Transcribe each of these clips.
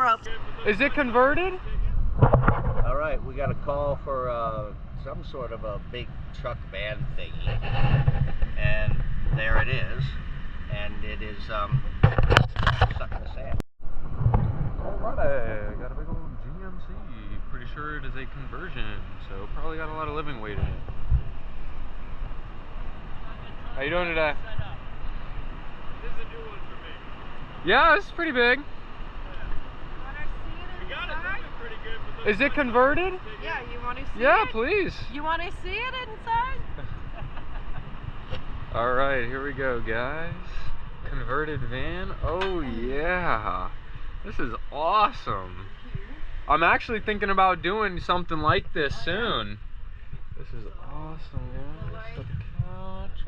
ropes. Is it converted? All right, we got a call for some sort of a big truck van thingy, and there it is, and it is stuck in the sand. Alright, got a big old GMC. Pretty sure it is a conversion, so probably got a lot of living weight in it. How you doing today? This is a new one for me. Yeah, it's pretty big. We got it moving pretty good. But Is it converted? Yeah, you want to see Yeah, it? please. You want to see it inside? Alright, here we go, guys. Converted van. Oh, yeah. This is awesome. I'm actually thinking about doing something like this soon. This is awesome, guys. Got the couch.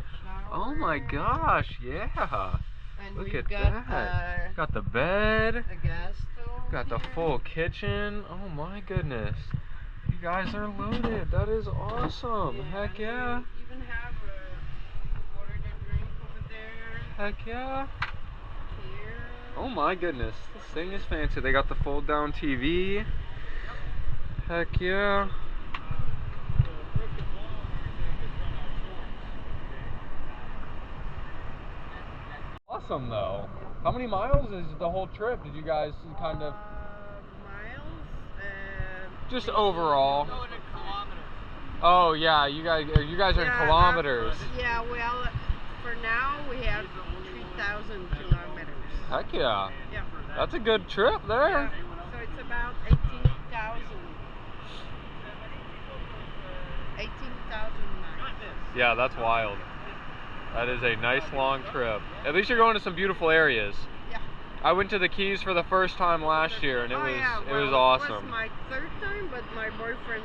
Oh my gosh, yeah. And Look we've at got, that. Got the bed. a gas stove. Got the here. full kitchen. Oh my goodness. You guys are loaded. That is awesome. Heck yeah. We even have a water to drink over there. Heck yeah. Here. Oh my goodness. This thing is fancy. They got the fold down TV. Heck yeah. Awesome though. How many miles is the whole trip? Did you guys kind of Miles. just overall? going in kilometers. Oh yeah, you guys are in kilometers. Yeah, well, for now we have 3,000 kilometers. Heck yeah. Yeah. That's a good trip there. Yeah. So it's about 18,000. 18,000 miles. Yeah, that's wild. That is a nice long trip. At least you're going to some beautiful areas. Yeah. I went to the Keys for the first time last year, and it was awesome. It was my third time, but my boyfriend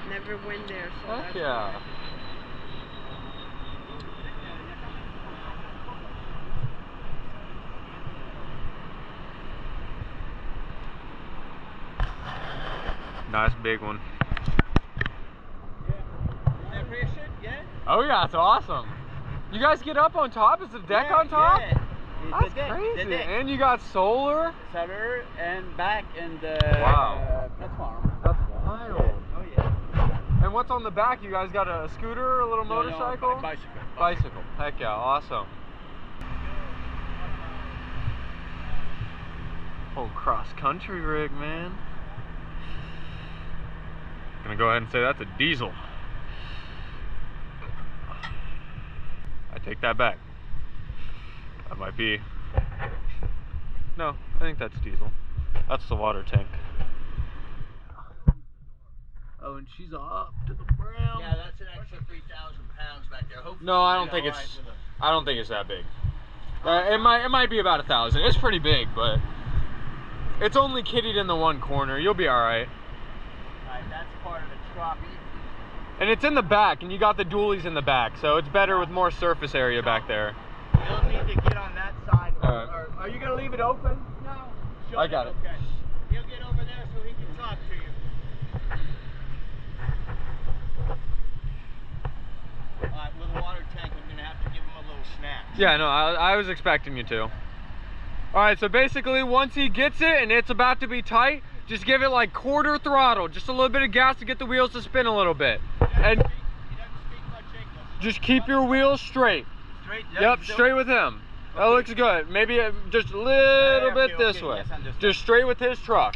never went there. So Heck that's yeah. why. Nice big one. Yeah. Oh yeah, it's awesome. You guys get up on top? Is the deck on top? Yeah. That's crazy. And you got solar? Solar and back and Wow. platform. That's wild. Oh yeah. And what's on the back? You guys got a scooter, a little motorcycle? No, bicycle. Bicycle. Heck yeah, awesome. Whole cross country rig, man. Gonna go ahead and say that's a diesel. I take that back. That might be. No, I think that's diesel. That's the water tank. Oh, and she's up to the brim. Yeah, that's an extra 3,000 pounds back there. Hopefully No, I you'll don't be think all it's. right with it. I don't think it's that big. It might be about 1,000. It's pretty big, but it's only kittied in the one corner. You'll be all right. Alright, that's part of the truck. And it's in the back, and you got the dualies in the back, so it's better with more surface area back there. You'll need to get on that side. Alright. Or are you going to leave it open? No. I got it. Okay. He'll get over there so he can talk to you. Alright, with a water tank, I'm going to have to give him a little snack. Yeah, no, I was expecting you to. Alright, so basically, once he gets it and it's about to be tight, just give it like quarter throttle, just a little bit of gas to get the wheels to spin a little bit. And He doesn't speak much English. just keep your wheels straight. Straight? Yep, straight with him. That looks good. Maybe just a little bit this way. Yes, understood. Just straight with his truck.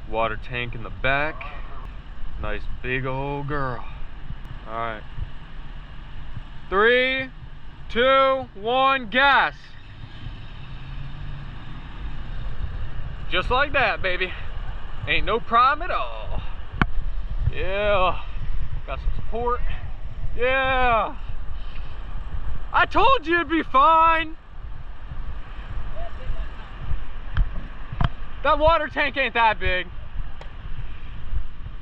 Water tank in the back. Nice big old girl. Alright. 3, 2, 1, gas. Just like that, baby. Ain't no problem at all. Yeah. Got some support. Yeah. I told you it'd be fine. That water tank ain't that big.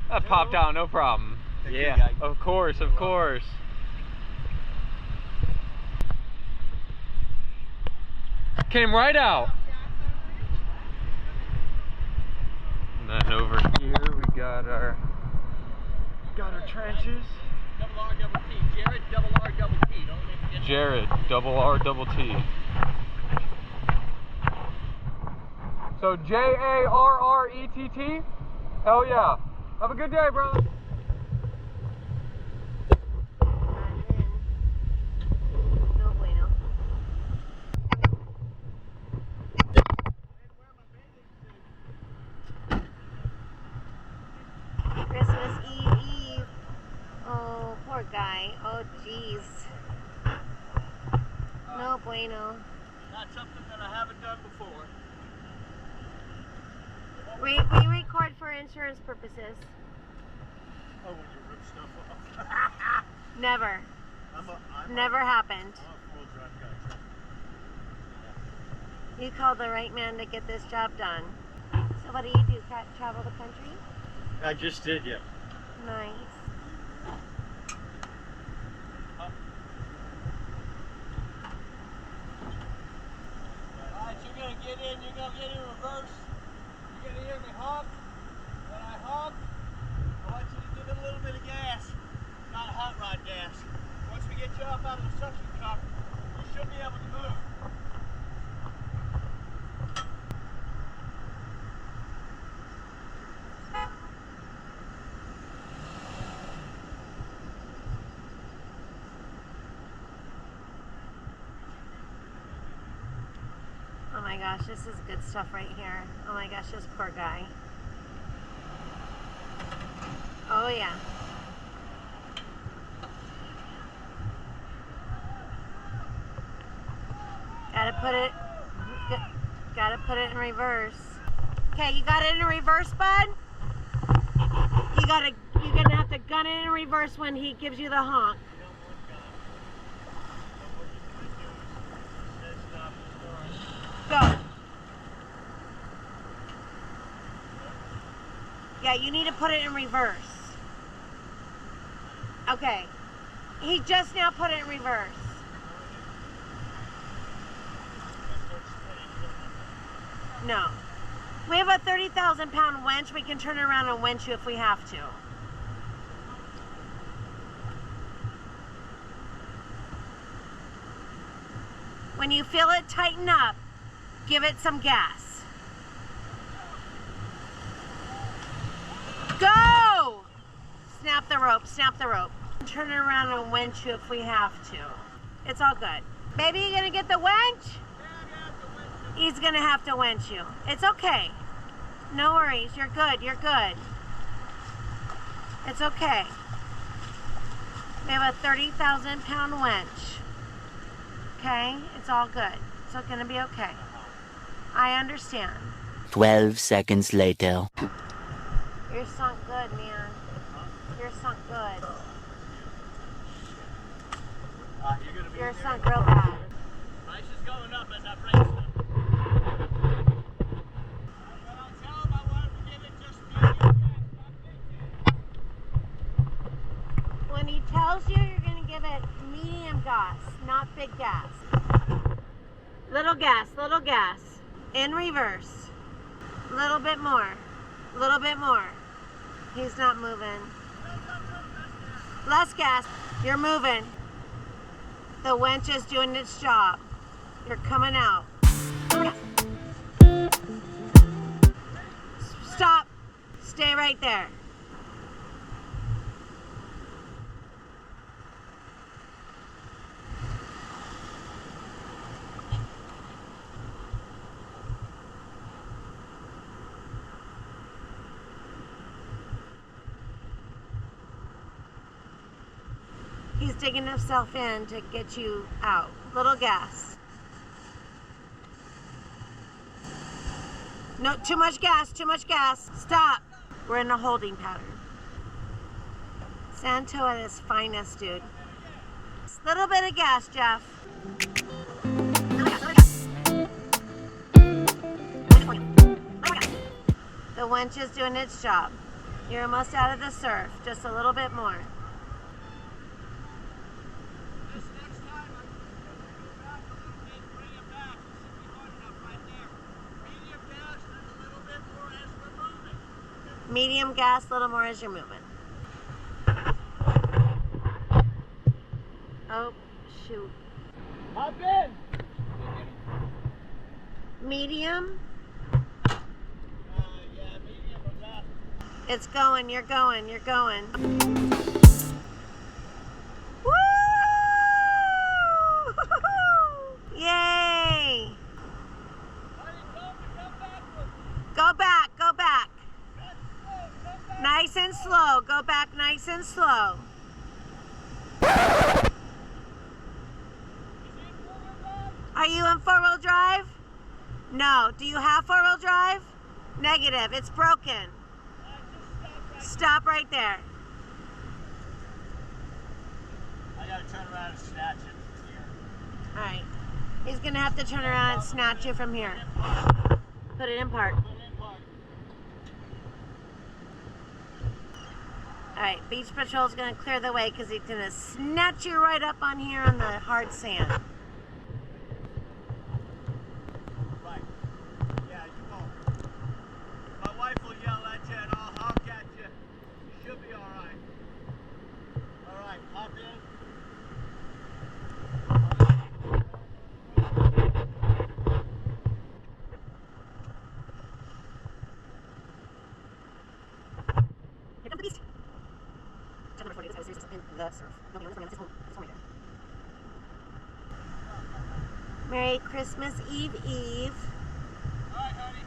That popped out, no problem. Yeah. Of course, of course. Came right out. And then over here we got our trenches. Double R, double T. Jared, double R, double T. Don't forget Jared, double R, double T. So Jarrett. Hell yeah. Have a good day, bro. No bueno. Christmas Eve. Oh, poor guy. Oh, jeez. No bueno. Not something that I haven't done before. We record for insurance purposes. Oh, when you rip stuff off. Never. Never happened. I'm a full-drive guy. You called the right man to get this job done. So what do you do? Travel the country? I just did, yeah. Nice. Alright, you're gonna get in reverse. You're gonna hear me honk. When I honk, I want you to give it a little bit of gas. Not hot rod gas. Once we get you up out of the suction cup, you should be able to move. Oh my gosh, this is good stuff right here. Oh my gosh, this poor guy. Oh yeah. Gotta put it in reverse. Okay, you got it in reverse, bud? You're gonna have to gun it in reverse when he gives you the honk. Go. Yeah, you need to put it in reverse. Okay. He just now put it in reverse. No. We have a 30,000-pound winch. We can turn it around and winch you if we have to. When you feel it tighten up, give it some gas. Go! Snap the rope, snap the rope. Turn it around and winch you if we have to. It's all good. Baby, you gonna get the winch? He's gonna have to winch you. It's okay. No worries, you're good, you're good. It's okay. We have a 30,000-pound winch. Okay, it's all good. It's all gonna be okay. I understand. 12 seconds later. You're sunk good, man. You're sunk good. You're sunk real bad. Price is going up as I break stuff. But I'll tell him I wanted to give it just medium gas, not big gas. When he tells you, you're gonna give it medium gas, not big gas. Little gas, little gas. In reverse. Little bit more. Little bit more. He's not moving. Less gas. You're moving. The winch is doing its job. You're coming out. Stop. Stay right there. He's digging himself in to get you out. Little gas. No, too much gas, too much gas. Stop. We're in a holding pattern. Santo at his finest, dude. Little bit of gas, Jeff. The winch is doing its job. You're almost out of the surf. Just a little bit more. This next time, I'm going to go back a little bit, bring it back. It should be hard enough right there. Medium gas and a little bit more as we're moving. Medium gas, a little more as you're moving. Oh, shoot. Hop in. Medium? Yeah, medium or left. It's going, you're going, you're going. Woo! Yay! Go back, go back. Nice and slow, go back nice and slow. Are you in four-wheel drive? No. Do you have four-wheel drive? Negative, it's broken. Stop right there. I gotta turn around and snatch it here. All right. He's gonna have to turn around and snatch it from here. Put it in park. All right, Beach Patrol's gonna clear the way because he's gonna snatch you right up on here on the hard sand. Right. Yeah, you won't. My wife will yell at you and I'll honk at you. You should be alright. Alright, hop in. Here comes the beast. Chapter number 40, this is in the surf. No, this one right there. Merry Christmas Eve Eve. Alright, honey.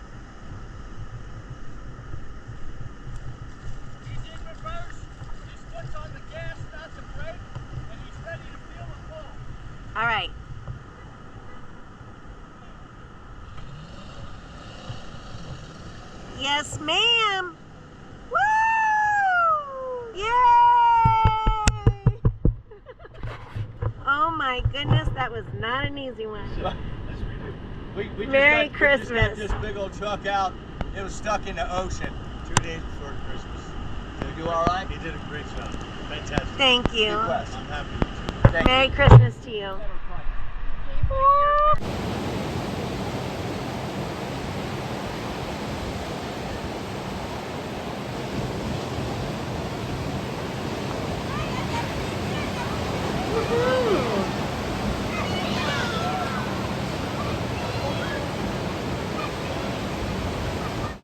He's in reverse. His foot's on the gas, not the brake, and he's ready to feel the pull. All right. Yes, ma'am. Woo! Yay! Oh my goodness, that was not an easy one. We just Merry got Christmas. this big old truck out. It was stuck in the ocean 2 days before Christmas. Did you do all right? He did a great job. Fantastic. Thank you. Good quest. I'm happy with you. Thank Merry Christmas to you. you.